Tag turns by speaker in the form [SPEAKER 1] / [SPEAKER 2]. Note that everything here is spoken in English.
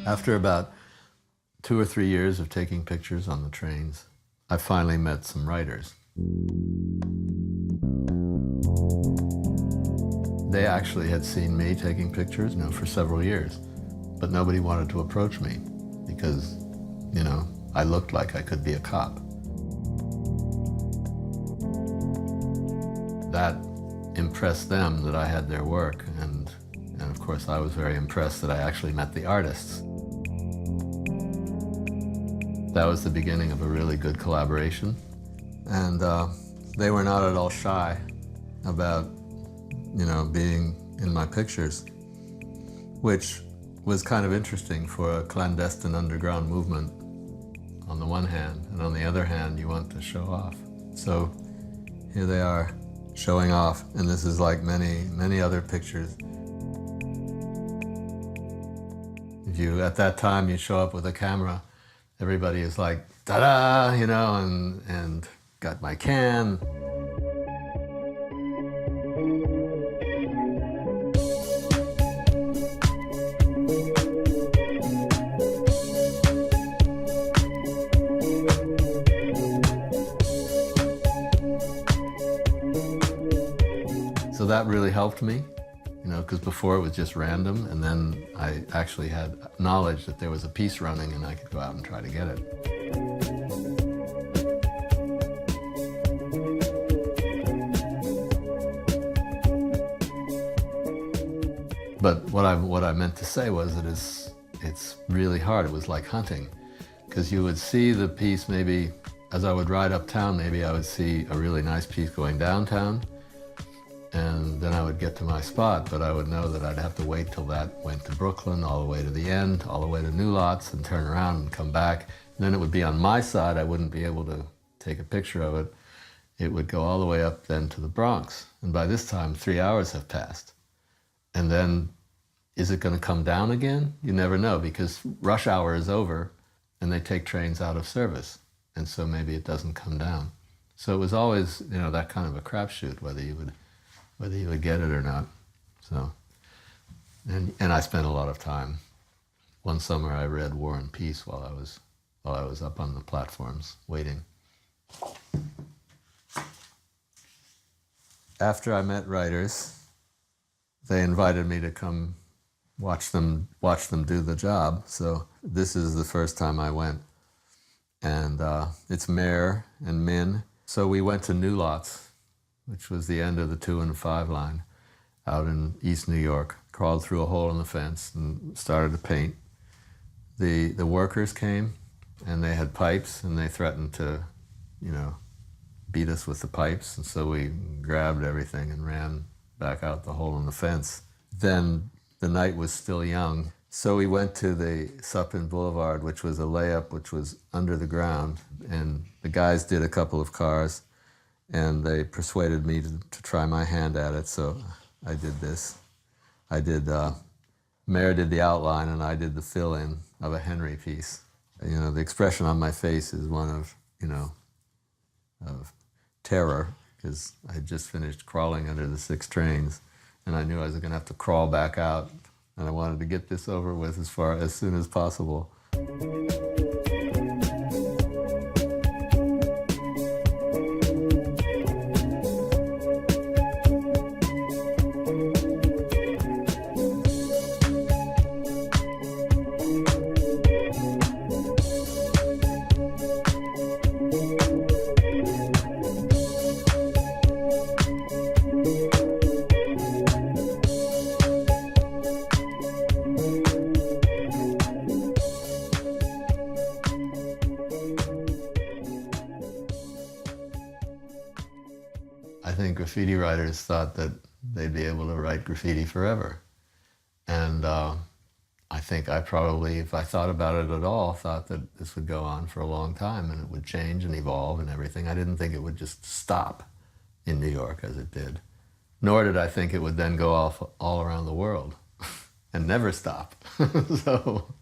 [SPEAKER 1] After about 2 or 3 years of taking pictures on the trains, I finally met some writers. They actually had seen me taking pictures, for several years, but nobody wanted to approach me because, I looked like I could be a cop. That impressed them that I had their work, and of course I was very impressed that I actually met the artists. That was the beginning of a really good collaboration, and they were not at all shy about, being in my pictures, which was kind of interesting for a clandestine underground movement on the one hand, and on the other hand, you want to show off. So here they are showing off, and this is like many other pictures. If you, at that time, you show up with a camera, everybody is like, ta-da, and got my can. So that really helped me, because before it was just random, and then I actually had knowledge that there was a piece running and I could go out and try to get it. But what I meant to say was that it's really hard. It was like hunting, because you would see the piece maybe, as I would ride uptown, maybe I would see a really nice piece going downtown, and then I would get to my spot, but I would know that I'd have to wait till that went to Brooklyn, all the way to the end, all the way to New Lots, and turn around and come back. And then it would be on my side. I wouldn't be able to take a picture of it. It would go all the way up then to the Bronx. And by this time, 3 hours have passed. And then, is it going to come down again? You never know, because rush hour is over, and they take trains out of service. And so maybe it doesn't come down. So it was always, that kind of a crapshoot, whether you would get it or not. So, and I spent a lot of time. One summer I read War and Peace while I was up on the platforms waiting. After I met writers, they invited me to come watch them do the job. So this is the first time I went, and it's Mayor and Min. So we went to New Lots, which was the end of the 2 and 5 line, out in East New York. Crawled through a hole in the fence and started to paint. The workers came, and they had pipes, and they threatened to, beat us with the pipes, and so we grabbed everything and ran back out the hole in the fence. Then the night was still young, so we went to the Sutphin Boulevard, which was a layup, which was under the ground, and the guys did a couple of cars, and they persuaded me to try my hand at it, so I did this. Mayor did the outline, and I did the fill-in of a Henry piece. The expression on my face is one of, of terror, because I had just finished crawling under the 6 trains, and I knew I was going to have to crawl back out, and I wanted to get this over with as soon as possible. I think graffiti writers thought that they'd be able to write graffiti forever. And I think I probably, if I thought about it at all, thought that this would go on for a long time and it would change and evolve and everything. I didn't think it would just stop in New York as it did. Nor did I think it would then go off all around the world and never stop. So